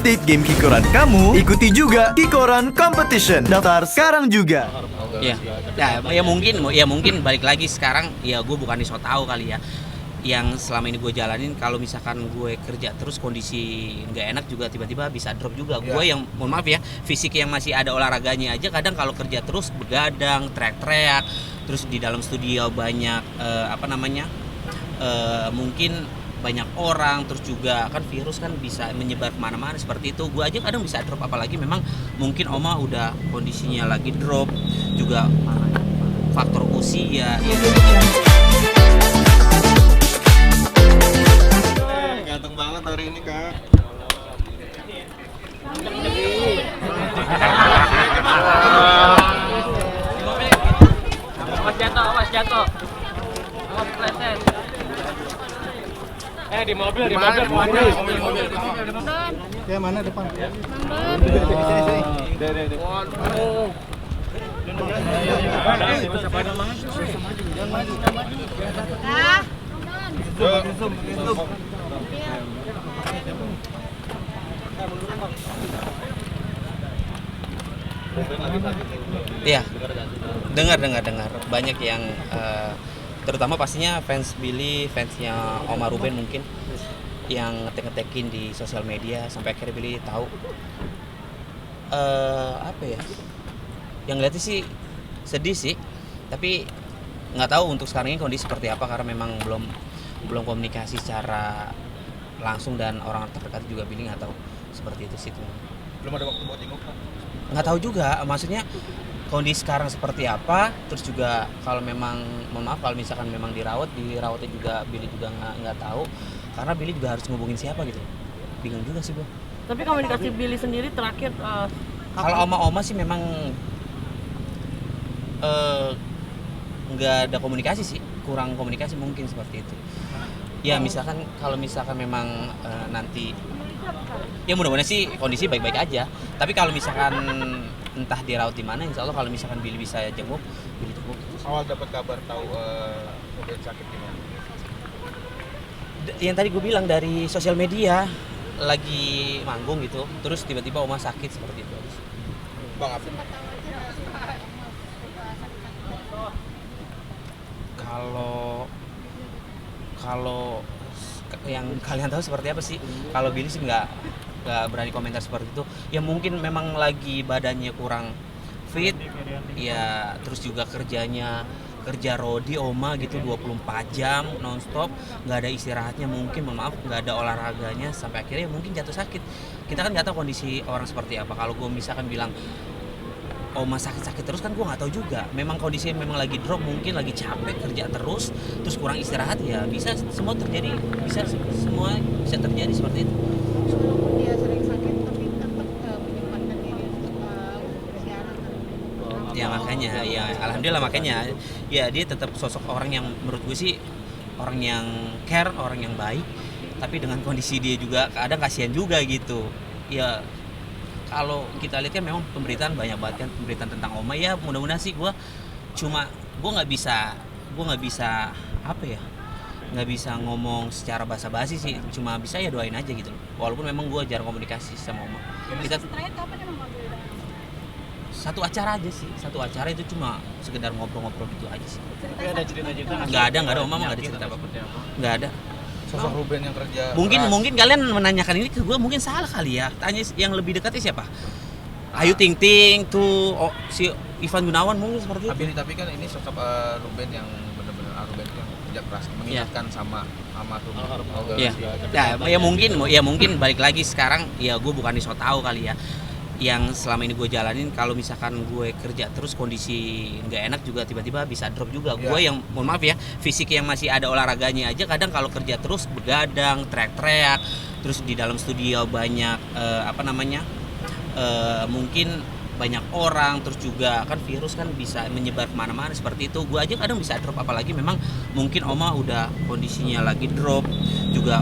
update game Kikoran kamu, ikuti juga Kikoran Competition. Daftar sekarang juga. Ya mungkin balik lagi sekarang ya gue bukan so tahu kali ya. Yang selama ini gue jalanin, kalau misalkan gue kerja terus kondisi nggak enak juga tiba-tiba bisa drop juga. Gue yang mohon maaf ya, fisik yang masih ada olahraganya aja kadang kalau kerja terus begadang, teriak-teriak, terus di dalam studio banyak mungkin banyak orang, terus juga kan virus kan bisa menyebar kemana-mana seperti itu. Gue aja kadang bisa drop, apalagi memang mungkin Oma udah kondisinya lagi drop, juga faktor usia. Ganteng banget hari ini, Kak. Awas jatuh. Awas pleset. Di mobil. Ya, mana depan? Iya, dengar. Banyak yang terutama pastinya fans Billy, fansnya Oma Ruben mungkin yang ngetek-ngetekin di sosial media sampai akhirnya Billy tahu. Yang ngeliatnya sih sedih sih, tapi nggak tahu untuk sekarang ini kondisi seperti apa karena memang belum komunikasi secara langsung dan orang terdekat juga Billy nggak tahu seperti itu sih. Belum ada waktu buat jenguk, Pak. Nggak tahu juga, maksudnya kondisi sekarang seperti apa, terus juga kalau memang mohon maaf kalau misalkan memang dirawatnya juga Billy juga nggak tahu karena Billy juga harus ngubungin siapa gitu, bingung juga sih gua. Tapi komunikasi Billy sendiri terakhir Kalau oma sih memang nggak ada komunikasi sih, kurang komunikasi mungkin seperti itu ya. Misalkan kalau misalkan memang nanti ya mudah-mudahan sih kondisi baik-baik aja, tapi kalau misalkan entah dirawat di mana, insya Allah kalau misalkan Billy bisa jenguk, Billy jenguk. Awal dapat kabar tahu Ruben sakit gimana? Yang tadi gue bilang dari sosial media lagi manggung gitu, terus tiba-tiba Oma sakit seperti itu. Bang, apa? Kalau yang kalian tahu seperti apa sih? Kalau Billy sih nggak berani komentar seperti itu. Ya mungkin memang lagi badannya kurang fit, ya terus juga kerja rodi Oma gitu 24 jam nonstop, nggak ada istirahatnya, mungkin mohon maaf nggak ada olahraganya sampai akhirnya mungkin jatuh sakit. Kita kan nggak tahu kondisi orang seperti apa. Kalau gue misalkan bilang Oma sakit terus kan gue nggak tahu juga. Memang kondisinya memang lagi drop, mungkin lagi capek kerja terus kurang istirahat, ya bisa semua terjadi seperti itu. Dia sering sakit tapi tetap menyempatkan diri untuk bersiaran. Ya makanya, ya alhamdulillah makanya ya dia tetap sosok orang yang menurut gue sih orang yang care, orang yang baik. Tapi dengan kondisi dia juga kadang kasihan juga gitu. Ya kalau kita lihat kan memang pemberitaan banyak banget kan, pemberitaan tentang Oma. Ya mudah-mudahan sih gue nggak bisa ngomong secara basa-basi sih, cuma bisa ya doain aja gitu loh. Walaupun memang gue jarang komunikasi sama Oma. Kita Terakhir kapan emang ngobrol? satu acara aja sih, itu cuma sekedar ngobrol-ngobrol gitu aja sih. Tapi ada cerita-cerita Nggak ada Oma nggak ada cerita apa-apa, nggak ada. Sosok Ruben yang kerja Mungkin kalian menanyakan ini ke gue mungkin salah kali ya. Tanya yang lebih dekatnya siapa? Ayu Ting Ting tuh, si Ivan Gunawan mungkin seperti itu. Tapi kan ini sosok Ruben yang benar-benar Ruben yang kerja keras, mengingatkan sama Ruben. Ya mungkin balik lagi sekarang ya gue bukan so tahu kali ya. Yang selama ini gue jalanin, kalau misalkan gue kerja terus kondisi nggak enak juga tiba-tiba bisa drop juga. Gue yang mohon maaf ya, fisik yang masih ada olahraganya aja kadang kalau kerja terus begadang, teriak-teriak, terus di dalam studio banyak mungkin banyak orang, terus juga kan virus kan bisa menyebar kemana-mana seperti itu. Gue aja kadang bisa drop, apalagi memang mungkin Oma udah kondisinya lagi drop, juga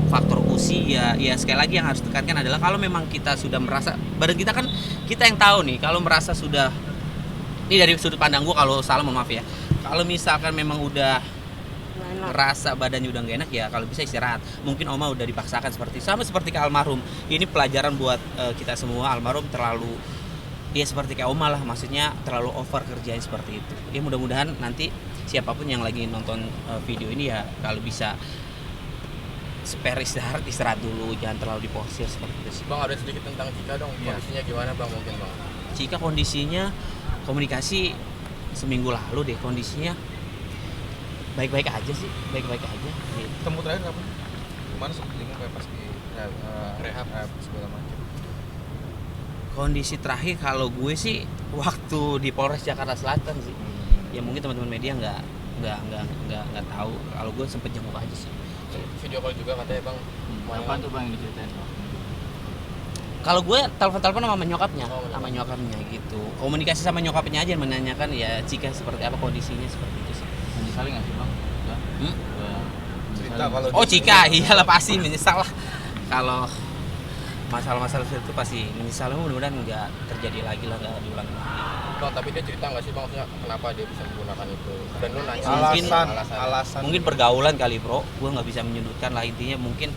faktor usia. Ya sekali lagi yang harus ditekankan adalah kalau memang kita sudah merasa, badan kita kan kita yang tahu nih, kalau merasa sudah, ini dari sudut pandang gue, kalau salah mohon maaf ya, kalau misalkan memang udah ngerasa badannya udah nggak enak ya kalau bisa istirahat. Mungkin Oma udah dipaksakan sama seperti ke almarhum. Ini pelajaran buat kita semua. Almarhum terlalu seperti kayak Oma lah, maksudnya terlalu over kerjain seperti itu. Ya mudah-mudahan nanti siapapun yang lagi nonton video ini ya kalau bisa spare istirahat dulu, jangan terlalu diporsir seperti itu sih. Bang, ada sedikit tentang Cika dong, kondisinya gimana Bang mungkin Bang? Cika kondisinya komunikasi seminggu lalu deh, kondisinya baik-baik aja sih, baik-baik aja gitu. Ketemu terakhir kapan? Gimana sebelumnya kayak pas di rehab segala macam? Kondisi terakhir kalau gue sih waktu di Polres Jakarta Selatan sih. Ya mungkin teman-teman media nggak tahu, kalau gue sempet jenguk aja sih. Video call juga katanya Bang. Apa tuh Bang yang diceritain Bang? Kalau gue telepon sama nyokapnya gitu. Komunikasi sama nyokapnya aja, menanyakan ya Cika seperti apa, kondisinya seperti itu sih. Menyesali nggak sih Bang? Cerita kalau Cika, iyalah pasti menyesal lah. Kalau masalah-masalah itu pasti menyesal, mudah-mudahan nggak terjadi lagi lah, nggak diulang lagi. Bang, tapi dia cerita nggak sih Bang, maksudnya kenapa dia bisa menggunakan itu? Dan lu nanya Alasan. Mungkin pergaulan kali bro, gue nggak bisa menyudutkan lah, intinya mungkin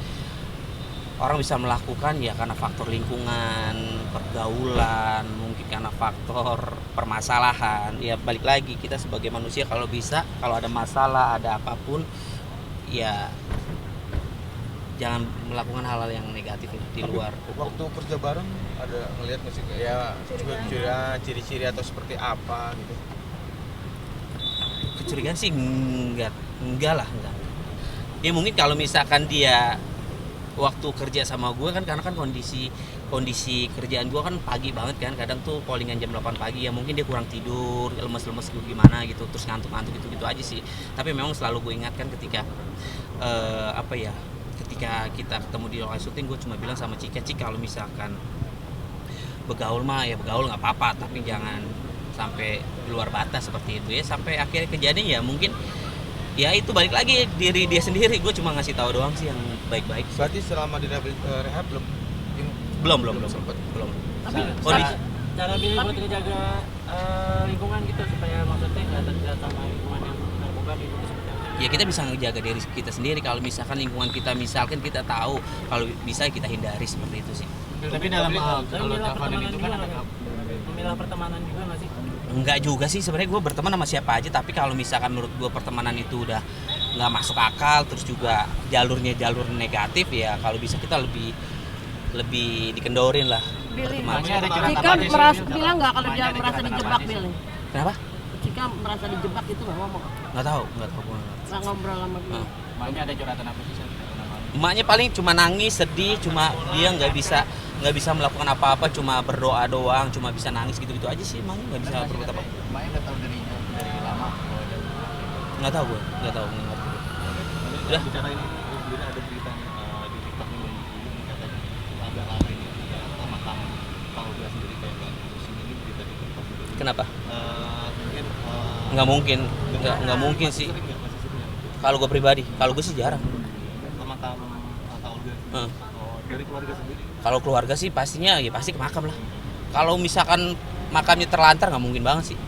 orang bisa melakukan ya karena faktor lingkungan, pergaulan, mungkin karena faktor permasalahan. Ya balik lagi, kita sebagai manusia kalau bisa, kalau ada masalah, ada apapun, ya jangan melakukan hal-hal yang negatif di luar. Waktu kerja bareng ada ngelihat nggak sih ya ciri-ciri atau seperti apa gitu? Kecurigaan sih enggak lah. Ya mungkin kalau misalkan dia waktu kerja sama gue kan, karena kan kondisi kerjaan gue kan pagi banget kan, kadang tuh callingan jam 8 pagi, ya mungkin dia kurang tidur, lemes-lemes gimana gitu, terus ngantuk-ngantuk gitu aja sih. Tapi memang selalu gue ingatkan ketika ketika kita ketemu di lokasi syuting, gue cuma bilang sama Cika kalau misalkan begaul mah ya begaul nggak apa-apa, tapi jangan sampai di luar batas seperti itu ya. Sampai akhirnya kejadian ya mungkin ya itu balik lagi diri dia sendiri, gue cuma ngasih tahu doang sih yang baik-baik. Berarti selama di rehab belum sempet. Tapi Kondisi Cara Billy buat ngejaga lingkungan gitu supaya maksudnya nggak terjerat sama lingkungan yang narkoba gitu seperti apa? ya kita bisa ngejaga diri kita sendiri. Kalau misalkan lingkungan kita, misalkan kita tahu, kalau bisa kita hindari seperti itu sih. Tapi dalam hal kalau teleponan itu kan ada memilah pertemanan juga nggak sih? Enggak juga sih sebenarnya, gue berteman sama siapa aja, tapi kalau misalkan menurut gue pertemanan itu udah nggak masuk akal, terus juga jalurnya jalur negatif, ya kalau bisa kita lebih dikendorin lah. Billy, pertemanan. Cika merasa bilang nggak kalau dia merasa dijebak Billy? Kenapa? Cika merasa dijebak itu nggak ngomong? Nggak tahu gue. Nggak ngobrol sama Billy? Makanya ada curhatan apa sih? Emaknya paling cuma nangis, sedih, cuma dia nggak bisa melakukan apa-apa, cuma berdoa doang, cuma bisa nangis gitu-gitu aja sih. Emaknya nggak bisa berbuat apa. Emaknya nggak tahu dari lama. Nggak tahu gue, nggak tahu. Udah. Bicara ini ada berita di TikTok ini katanya agak lama ini sama kamu kalau dia sendiri kayak ini berita di TikTok juga. Kenapa? Mungkin Nggak mungkin sih. Kalau gue pribadi, kalau gue sih jarang. sama kamu atau Olga. Dari keluarga sendiri. Kalau keluarga sih pastinya ya pasti ke makam lah. Kalau misalkan makamnya terlantar nggak mungkin banget sih.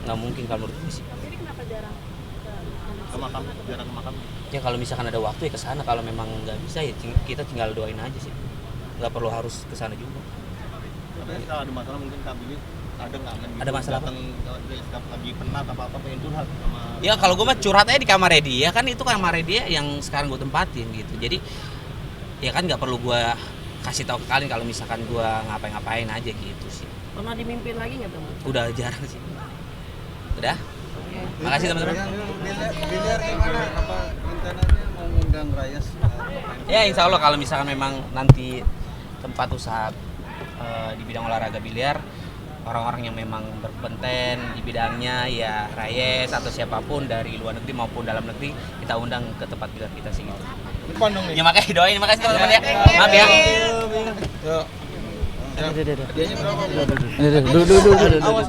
Nggak mungkin kalau menurut gue sih. Jadi kenapa jarang Ke makam, jarang ke makam. Ya kalau misalkan ada waktu ya ke sana, kalau memang nggak bisa ya kita tinggal doain aja sih. Nggak perlu harus ke sana juga. Tapi kalau ada masalah mungkin Kak Billy ada nggak Ada masalah apa? Setiap lagi penat apa pengen curhat sama. Ya kalau gue mah curhat aja di kamarnya dia, kan itu kamarnya dia yang sekarang gue tempatin gitu. Jadi ya kan nggak perlu gue kasih tahu ke kalian kalau misalkan gue ngapain aja gitu sih. Pernah dimimpin lagi nggak teman? Udah jarang sih. Udah. Makasih teman-teman. Biliar gimana? Apa rencananya mau ngundang Rayas? Ya insya Allah kalau misalkan memang nanti tempat usaha di bidang olahraga biliar, orang-orang yang memang berkompeten di bidangnya ya Rayes atau siapapun dari luar negeri maupun dalam negeri, kita undang ke tempat biliar kita sih gitu. Ya makanya doain, makasih teman-teman ya. Maaf ya. Dianya berapa? Awas.